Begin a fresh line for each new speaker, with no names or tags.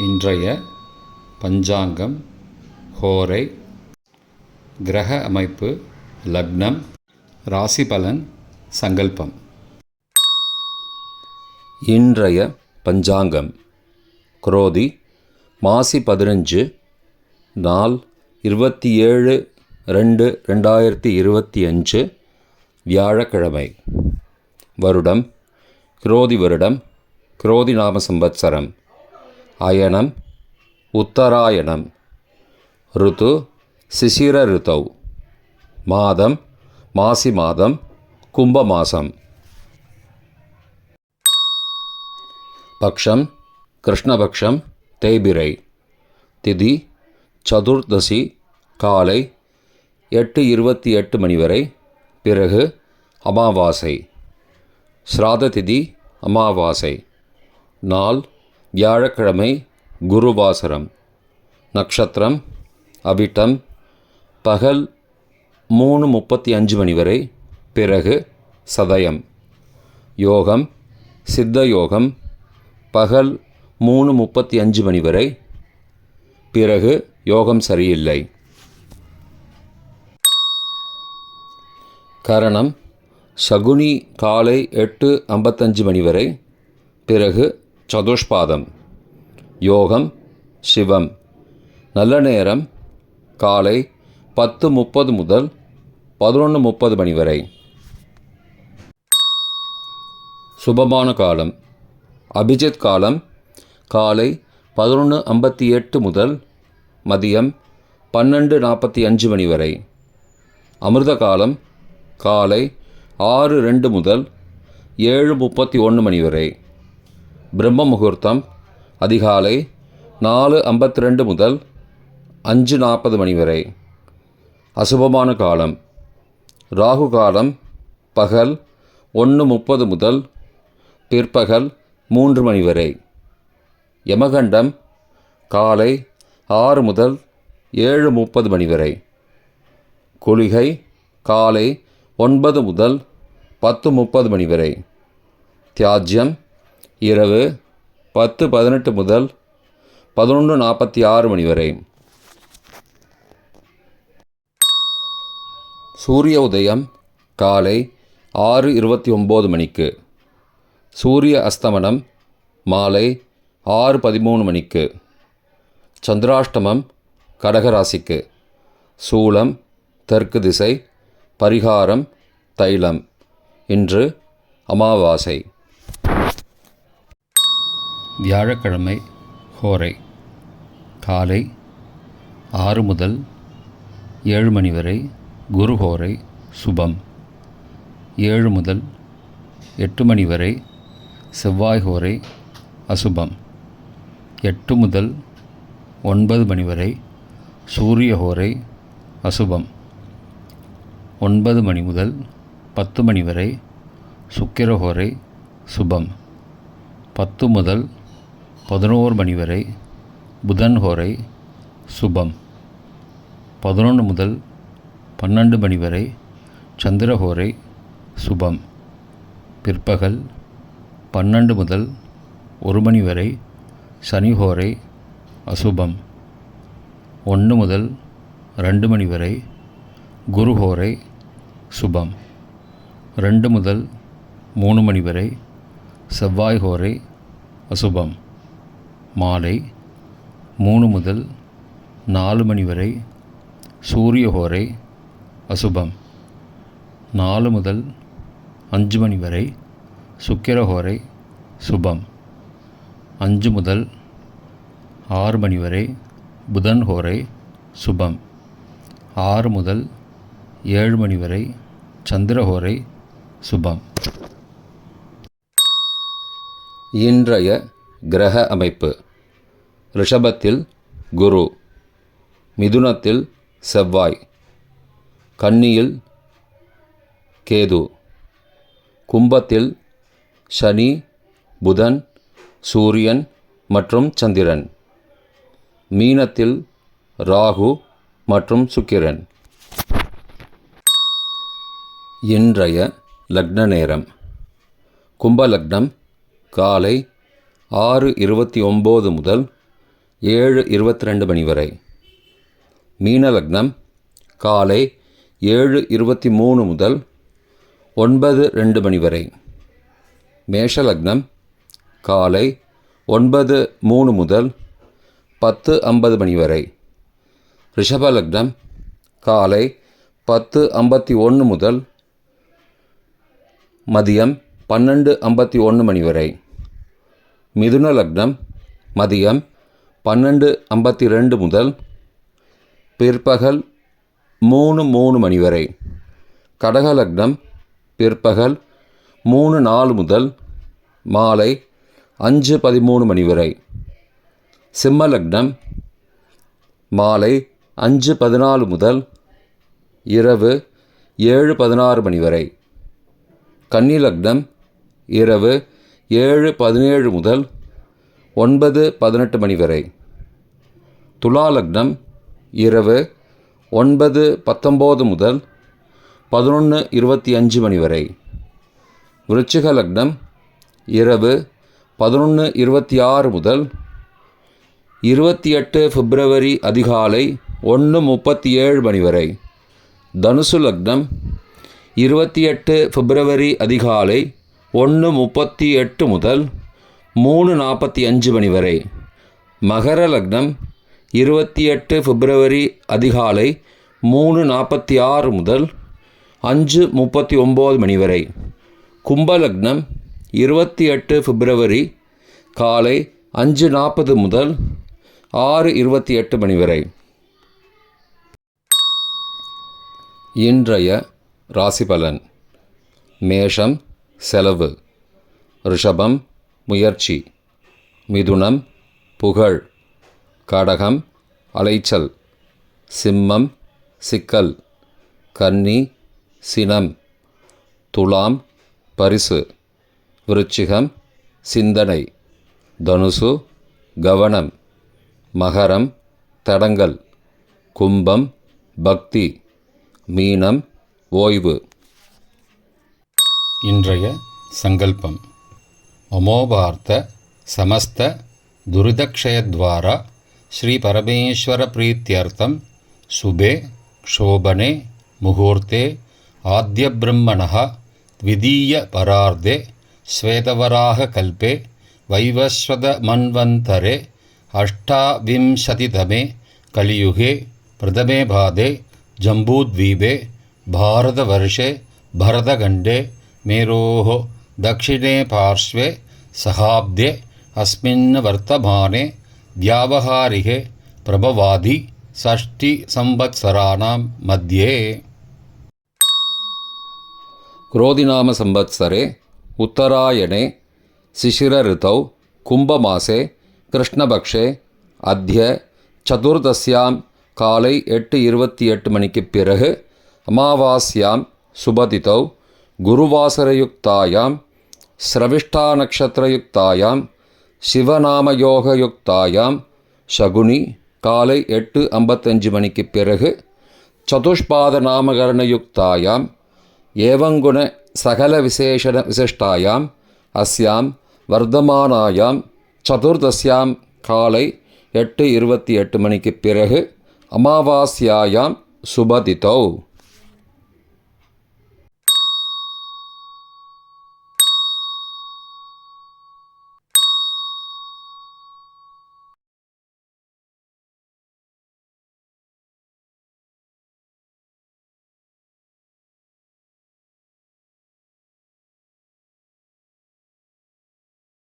இன்றைய பஞ்சாங்கம், ஹோரை, கிரக அமைப்பு, லக்னம், ராசி பலன், சங்கல்பம்.
இன்றைய பஞ்சாங்கம் குரோதி மாசி 15 நாள் 27/2/2025 வியாழக்கிழமை. வருடம் குரோதி வருடம், குரோதி நாம சம்பத்சரம். அயனம் உத்தராயணம். ருத்து சிசிர ருத்தௌ. மாதம் மாசி மாதம், கும்ப மாசம். பக்ஷம் கிருஷ்ணபக்ஷம், தேய்பிரை. திதி சதுர்தசி காலை 8:28 மணி வரை, பிறகு அமாவாசை. ஸ்ராத திதி அமாவாசை. நாள் வியாழக்கிழமை, குருவாசரம். நக்ஷத்திரம் அவிட்டம். பகல் 3:35 மணி வரை, பிறகு சதயம். யோகம் சித்த யோகம். பகல் 3:35 மணி வரை, பிறகு யோகம் சரியில்லை. கரணம் சகுனி காலை 8:55 மணி வரை, பிறகு சதுஷ்பாதம். யோகம் சிவம். நல்ல நேரம் காலை 10:30 முதல் 11:30 மணி வரை. சுபமான காலம் அபிஜித் காலம் காலை 11:58 முதல் மதியம் 12:45 மணி வரை. அமிர்த காலம் காலை 6:02 முதல் 7:31 மணி வரை. பிரம்ம முகூர்த்தம் அதிகாலை 4:52 முதல் 5:40 மணி வரை. அசுபமான காலம் ராகு காலம் பகல் 1:30 முதல் பிற்பகல் 3 மணி வரை. யமகண்டம் காலை 6 முதல் 7:30 மணி வரை. குளிகை காலை 9 முதல் 10:30 மணி வரை. தியாஜ்யம் இரவு 10:18 முதல் 11:46 மணி வரை. சூரிய உதயம் காலை 6:29 மணிக்கு. சூரிய அஸ்தமனம் மாலை 6:13 மணிக்கு. சந்திராஷ்டமம் கடகராசிக்கு. சூலம் தெற்கு திசை. பரிகாரம் தைலம். இன்று அமாவாசை.
வியாழக்கிழமை, ஹோரை காலை 6 முதல் 7 மணி வரை, குரு ஹோரை சுபம். 7 முதல் 8 மணி வரை, செவ்வாய் ஹோரை அசுபம். 8 முதல் 9 மணி வரை, சூரிய ஹோரை அசுபம். 9 மணி முதல் 10 மணி வரை, சுக்கிர ஹோரை சுபம். 10 முதல் 11 மணி வரை, புதன் ஹோரை சுபம். 11 முதல் 12 மணி வரை, சந்திர ஹோரை சுபம். பிற்பகல் 12 முதல் 1 மணி வரை, சனி ஹோரை அசுபம். 1 முதல் 2 மணி வரை, குரு ஹோரை சுபம். 2 முதல் 3 மணி வரை, செவ்வாய் ஹோரை அசுபம். மாலை 3 முதல் 4 மணி வரை, சூரிய ஹோரை அசுபம். 4 முதல் 5 மணி வரை, சுக்கிர ஹோரை சுபம். 5 முதல் 6 மணி வரை, புதன் ஹோரை சுபம். 6 முதல் 7 மணி வரை, சந்திர ஹோரை சுபம்.
இன்றைய கிரக அமைப்பு. ரிஷபத்தில் குரு, மிதுனத்தில் செவ்வாய், கன்னியில் கேது, கும்பத்தில் சனி, புதன், சூரியன் மற்றும் சந்திரன், மீனத்தில் ராகு மற்றும் சுக்கிரன். இன்றைய லக்ன நேரம். கும்ப லக்னம் காலை 6:29 முதல் 7:22 மணி வரை. மீன லக்னம் காலை 7:23 முதல் 9:02 மணி வரை. மேஷ லக்னம் காலை 9:03 முதல் 10:50 மணி வரை. ரிஷப லக்னம் காலை 10:51 முதல் மதியம் 12:51 மணி வரை. மிதுன லக்னம் மதியம் 12:52 முதல் பிற்பகல் 3:03 மணி வரை. கடக லக்னம் பிற்பகல் 3:04 முதல் மாலை 5:13 மணி வரை. சிம்ம லக்னம் மாலை 5:14 முதல் இரவு 7:16 மணி வரை. கன்னி லக்னம் இரவு 7:17 முதல் 9:18 மணி வரை. துலா லக்னம் இரவு 9:19 முதல் 11:25 மணி வரை. விருச்சிக லக்னம் இரவு 11:26 முதல் 28 பிப்ரவரி அதிகாலை 1:37 மணி வரை. தனுசு லக்னம் 28 பிப்ரவரி அதிகாலை 1:38 முதல் 3:45 மணி வரை. மகர லக்னம் 28 பிப்ரவரி அதிகாலை 3:46 முதல் 5:39 மணி வரை. கும்பலக்னம் 28 பிப்ரவரி காலை 5:40 முதல் 6:28 மணி வரை. இன்றைய ராசிபலன். மேஷம் செலவு, ரிஷபம் முயற்சி, மிதுனம் புகழ், கடகம் அலைச்சல், சிம்மம் சிக்கல், கன்னி சினம், துலாம் பரிசு, விருச்சிகம் சிந்தனை, தனுசு கவனம், மகரம் தடங்கல், கும்பம் பக்தி, மீனம் ஓய்வு.
இன்றைய சங்கல்பம். அமோபார்த்த சமஸ்த துரிதக்ஷயத்வாரா ஸ்ரீ பரமேஸ்வர பிரீத்யர்த்தம் சுபே க்ஷோபனே முகூர்த்தே ஆத்ய பிரம்மணः த்விதீய பரார்த்தே ஸ்வேதவராக கல்பே வைவஸ்வத மன்வந்தரே அஷ்டாவிம்சதிதமே கலியுகே பிரதமே பாதே ஜம்பூத்வீபே பாரதவர்ஷே பரதகண்டே மேரோः தக்ஷிணே பார்ஷ்வே சகாப்தே அஸ்மின் வர்த்தமானே வியாவஹாரிகே பிரபவாதி षष्टि संवत्सराणां मध्ये.
क्रोधिनाम संवत्सरे उत्तरायणे शिशिरऋतौ कुम्भमासे कृष्णपक्षे अद्य चतुर्दश्यां काலை 8:28 மணிக்குப் பிறகு அமாவாஸ்யாம் சுபதிதௌ குருவாசரயுக்தாயாம் ஸ்ரவிஷ்டா நக்ஷத்திரயுக்தாயாம் சிவநாமயோகயுக்தாயாம் சகுனி காலை 8:55 மணிக்குப் பிறகு சதுஷ்பாத நாமகரணயுக்தாயாம் ஏவங்குண சகல விசேஷண விசிஷ்டாயாம் அஸ்யாம் வர்த்தமானாயாம் சதுர்தஸ்யாம் காலை 8:28 மணிக்குப் பிறகு அமாவாஸ்யாயாம் சுபதிதௌ